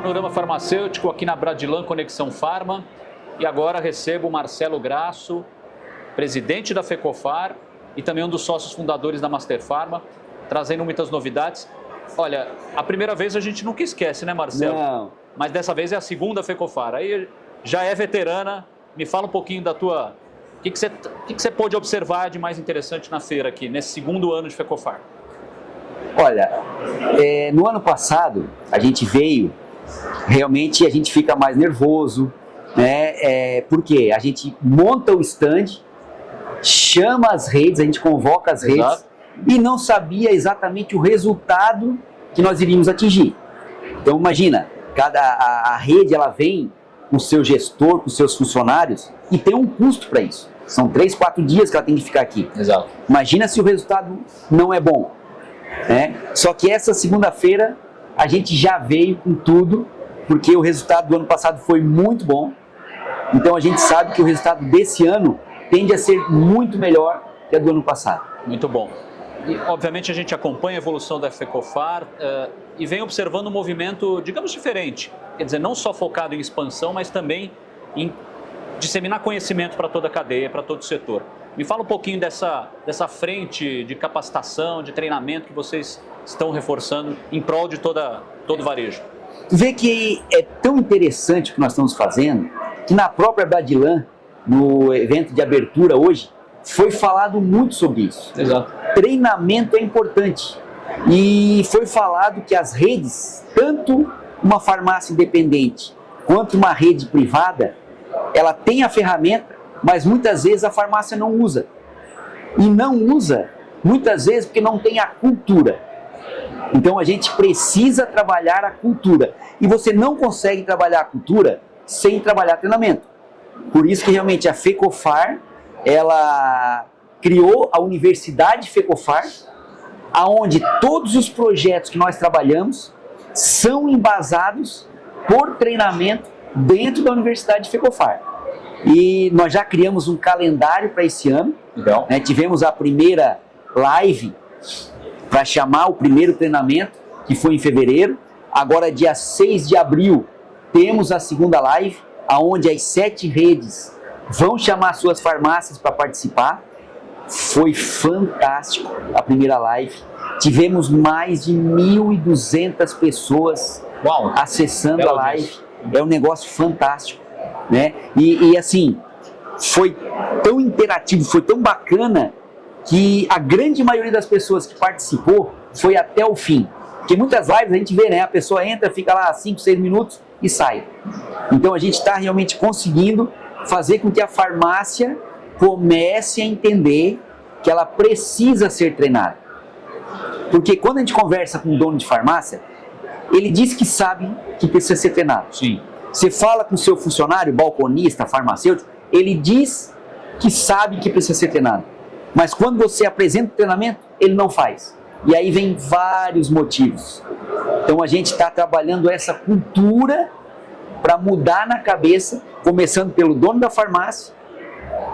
Panorama Farmacêutico aqui na Bradilan Conexão Farma. E agora recebo o Marcelo Grasso, presidente da FECOFAR e também um dos sócios fundadores da Master Pharma, trazendo muitas novidades. Olha, a primeira vez a gente nunca esquece, né, Marcelo? Não. Mas dessa vez é a segunda FECOFAR. Aí já é veterana. Me fala um pouquinho da tua... O que você pôde observar de mais interessante na feira aqui, nesse segundo ano de FECOFAR? Olha, no ano passado a gente veio, realmente a gente fica mais nervoso, né? Porque a gente monta o stand, chama as redes, a gente convoca as redes. Exato. E não sabia exatamente o resultado que nós iríamos atingir. Então imagina, a rede ela vem com o seu gestor, com os seus funcionários e tem um custo para isso. São 3, 4 dias que ela tem que ficar aqui. Exato. Imagina se o resultado não é bom. Né? Só que essa segunda-feira a gente já veio com tudo, porque o resultado do ano passado foi muito bom. Então a gente sabe que o resultado desse ano tende a ser muito melhor que a do ano passado. Muito bom. E, obviamente, a gente acompanha a evolução da FECOFAR e vem observando um movimento, digamos, diferente. Quer dizer, não só focado em expansão, mas também em disseminar conhecimento para toda a cadeia, para todo o setor. Me fala um pouquinho dessa frente de capacitação, de treinamento que vocês estão reforçando em prol de todo o varejo. Vê que é tão interessante o que nós estamos fazendo, que na própria Bradilan, no evento de abertura hoje, foi falado muito sobre isso. Exato. Treinamento é importante. E foi falado que as redes, tanto uma farmácia independente quanto uma rede privada, ela tem a ferramenta, mas muitas vezes a farmácia não usa. E não usa, muitas vezes, porque não tem a cultura. Então a gente precisa trabalhar a cultura. E você não consegue trabalhar a cultura sem trabalhar treinamento. Por isso que realmente a FECOFAR, ela criou a Universidade FECOFAR, aonde todos os projetos que nós trabalhamos são embasados por treinamento dentro da Universidade FECOFAR. E nós já criamos um calendário para esse ano. Legal. Né? Tivemos a primeira live para chamar o primeiro treinamento, que foi em fevereiro. Agora, dia 6 de abril, temos a segunda live, onde as 7 redes vão chamar suas farmácias para participar. Foi fantástico a primeira live. Tivemos mais de 1.200 pessoas acessando a live. É um negócio fantástico, né? E assim, foi tão interativo, foi tão bacana, que a grande maioria das pessoas que participou foi até o fim. Porque muitas lives a gente vê, né? A pessoa entra, fica lá 5, 6 minutos e sai. Então a gente está realmente conseguindo fazer com que a farmácia comece a entender que ela precisa ser treinada. Porque quando a gente conversa com um dono de farmácia, ele diz que sabe que precisa ser treinado. Sim. Você fala com o seu funcionário, balconista, farmacêutico, ele diz que sabe que precisa ser treinado. Mas quando você apresenta o treinamento, ele não faz. E aí vem vários motivos. Então a gente está trabalhando essa cultura para mudar na cabeça, começando pelo dono da farmácia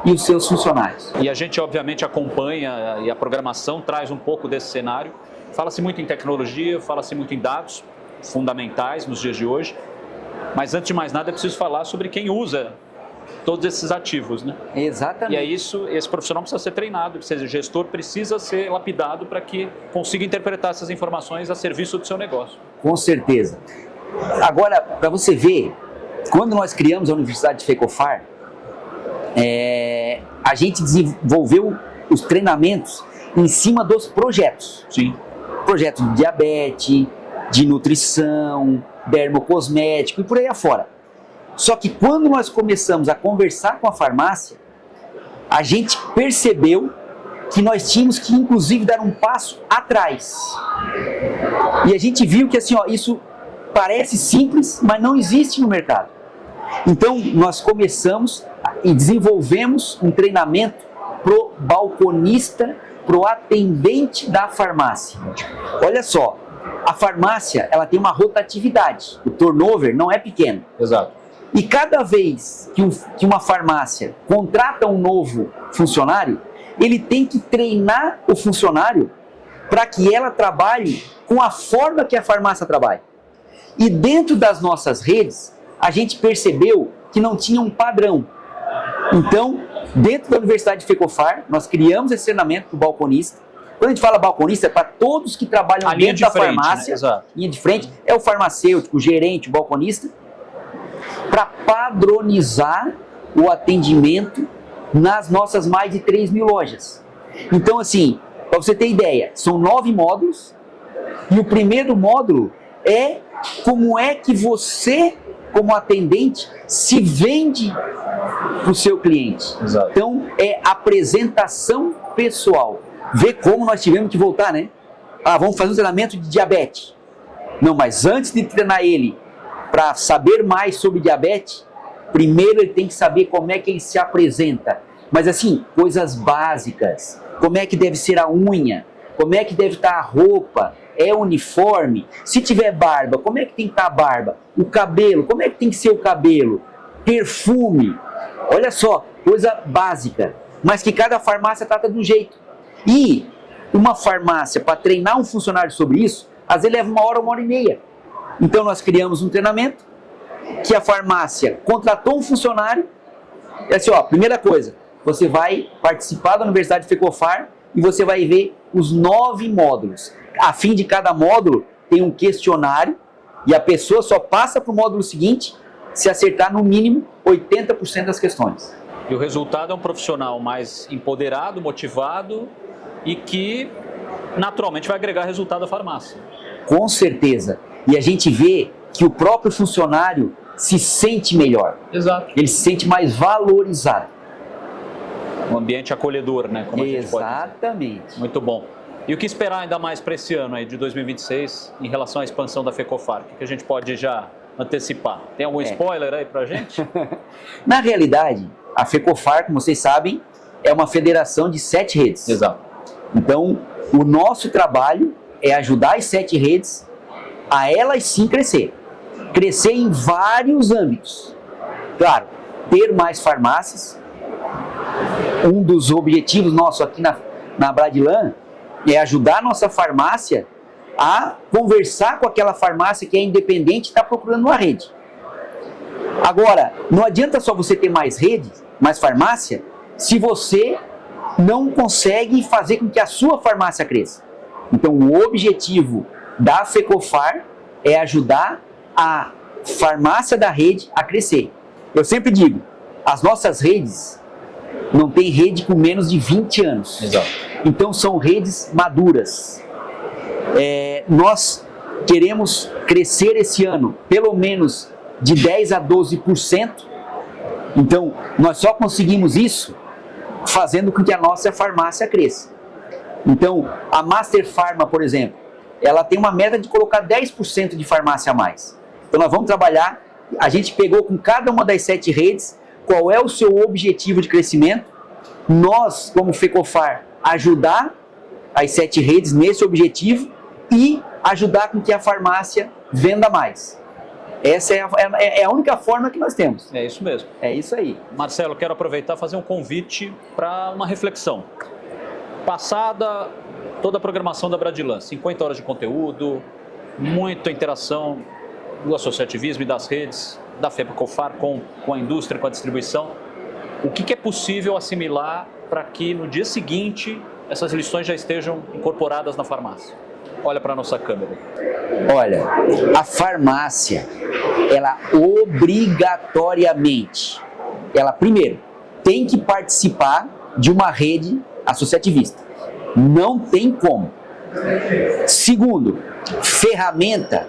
e os seus funcionários. E a gente obviamente acompanha e a programação traz um pouco desse cenário. Fala-se muito em tecnologia, fala-se muito em dados fundamentais nos dias de hoje. Mas antes de mais nada é preciso falar sobre quem usa todos esses ativos, né? Exatamente. E é isso, esse profissional precisa ser treinado, o gestor precisa ser lapidado para que consiga interpretar essas informações a serviço do seu negócio. Com certeza. Agora, para você ver, quando nós criamos a Universidade FECOFAR, a gente desenvolveu os treinamentos em cima dos projetos. Sim. Projetos de diabetes, de nutrição, dermocosmético e por aí afora. Só que quando nós começamos a conversar com a farmácia, a gente percebeu que nós tínhamos que, inclusive, dar um passo atrás. E a gente viu que assim, isso parece simples, mas não existe no mercado. Então, nós começamos e desenvolvemos um treinamento pro balconista, pro atendente da farmácia. Olha só, a farmácia ela tem uma rotatividade, o turnover não é pequeno. Exato. E cada vez que uma farmácia contrata um novo funcionário, ele tem que treinar o funcionário para que ela trabalhe com a forma que a farmácia trabalha. E dentro das nossas redes, a gente percebeu que não tinha um padrão. Então, dentro da Universidade Fecofar, nós criamos esse treinamento para o balconista. Quando a gente fala balconista, é para todos que trabalham dentro da farmácia, né? Linha de frente, é o farmacêutico, o gerente, o balconista, para padronizar o atendimento nas nossas mais de 3 mil lojas. Então, assim, para você ter ideia, são 9 módulos, e o primeiro módulo é como é que você, como atendente, se vende para o seu cliente. Exato. Então, é apresentação pessoal. Vê como nós tivemos que voltar, né? Vamos fazer um treinamento de diabetes. Não, mas antes de treinar ele para saber mais sobre diabetes, primeiro ele tem que saber como é que ele se apresenta. Mas assim, coisas básicas. Como é que deve ser a unha? Como é que deve estar a roupa? É uniforme? Se tiver barba, como é que tem que estar a barba? O cabelo, como é que tem que ser o cabelo? Perfume. Olha só, coisa básica. Mas que cada farmácia trata de um jeito. E uma farmácia, para treinar um funcionário sobre isso, às vezes leva 1 hora e meia. Então nós criamos um treinamento que a farmácia contratou um funcionário. E assim, primeira coisa, você vai participar da Universidade Fecofar e você vai ver os 9 módulos. A fim de cada módulo tem um questionário e a pessoa só passa para o módulo seguinte se acertar no mínimo 80% das questões. E o resultado é um profissional mais empoderado, motivado e que naturalmente vai agregar resultado à farmácia. Com certeza. E a gente vê que o próprio funcionário se sente melhor. Exato. Ele se sente mais valorizado. Um ambiente acolhedor, né? Como a gente pode dizer. Exatamente. Muito bom. E o que esperar ainda mais para esse ano aí de 2026 em relação à expansão da Fecofar? O que a gente pode já antecipar? Tem algum spoiler aí para a gente? Na realidade, a Fecofar, como vocês sabem, é uma federação de 7 redes. Exato. Então, o nosso trabalho é ajudar as 7 redes a elas sim crescer. Crescer em vários âmbitos. Claro, ter mais farmácias. Um dos objetivos nossos aqui na Bradilan é ajudar a nossa farmácia a conversar com aquela farmácia que é independente e está procurando uma rede. Agora, não adianta só você ter mais redes, mais farmácia, se você não consegue fazer com que a sua farmácia cresça. Então, o objetivo da Fecofar é ajudar a farmácia da rede a crescer. Eu sempre digo, as nossas redes não tem rede com menos de 20 anos. Exato. Então, são redes maduras. Nós queremos crescer esse ano pelo menos de 10% a 12%. Então, nós só conseguimos isso fazendo com que a nossa farmácia cresça. Então, a Master Pharma, por exemplo, ela tem uma meta de colocar 10% de farmácia a mais. Então, nós vamos trabalhar, a gente pegou com cada uma das 7 redes qual é o seu objetivo de crescimento. Nós, como Fecofar, ajudar as 7 redes nesse objetivo e ajudar com que a farmácia venda mais. Essa é a única forma que nós temos. É isso mesmo. É isso aí. Marcelo, quero aproveitar e fazer um convite para uma reflexão. Passada toda a programação da Bradilan, 50 horas de conteúdo, muita interação do associativismo e das redes, da Fecofar com a indústria, com a distribuição. O que é possível assimilar para que no dia seguinte essas lições já estejam incorporadas na farmácia? Olha para a nossa câmera. Olha, a farmácia, ela obrigatoriamente, ela primeiro tem que participar de uma rede associativista. Não tem como. Segundo, ferramenta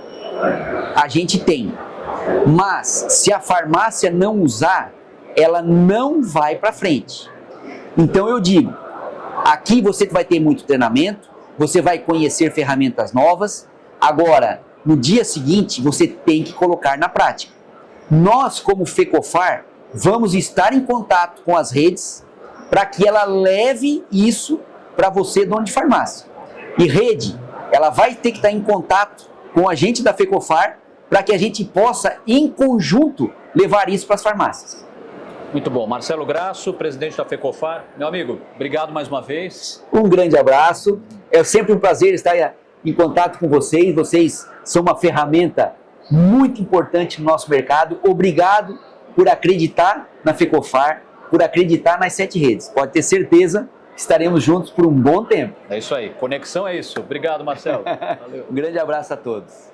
a gente tem, mas se a farmácia não usar, ela não vai para frente. Então eu digo, aqui você vai ter muito treinamento, você vai conhecer ferramentas novas. Agora, no dia seguinte, você tem que colocar na prática. Nós, como Fecofar, vamos estar em contato com as redes para que ela leve isso para você, dono de farmácia. E rede, ela vai ter que estar em contato com a gente da Fecofar para que a gente possa, em conjunto, levar isso para as farmácias. Muito bom. Marcelo Grasso, presidente da Fecofar. Meu amigo, obrigado mais uma vez. Um grande abraço. É sempre um prazer estar em contato com vocês. Vocês são uma ferramenta muito importante no nosso mercado. Obrigado por acreditar na FECOFAR, por acreditar nas 7 redes. Pode ter certeza que estaremos juntos por um bom tempo. É isso aí. Conexão é isso. Obrigado, Marcelo. Valeu. Um grande abraço a todos.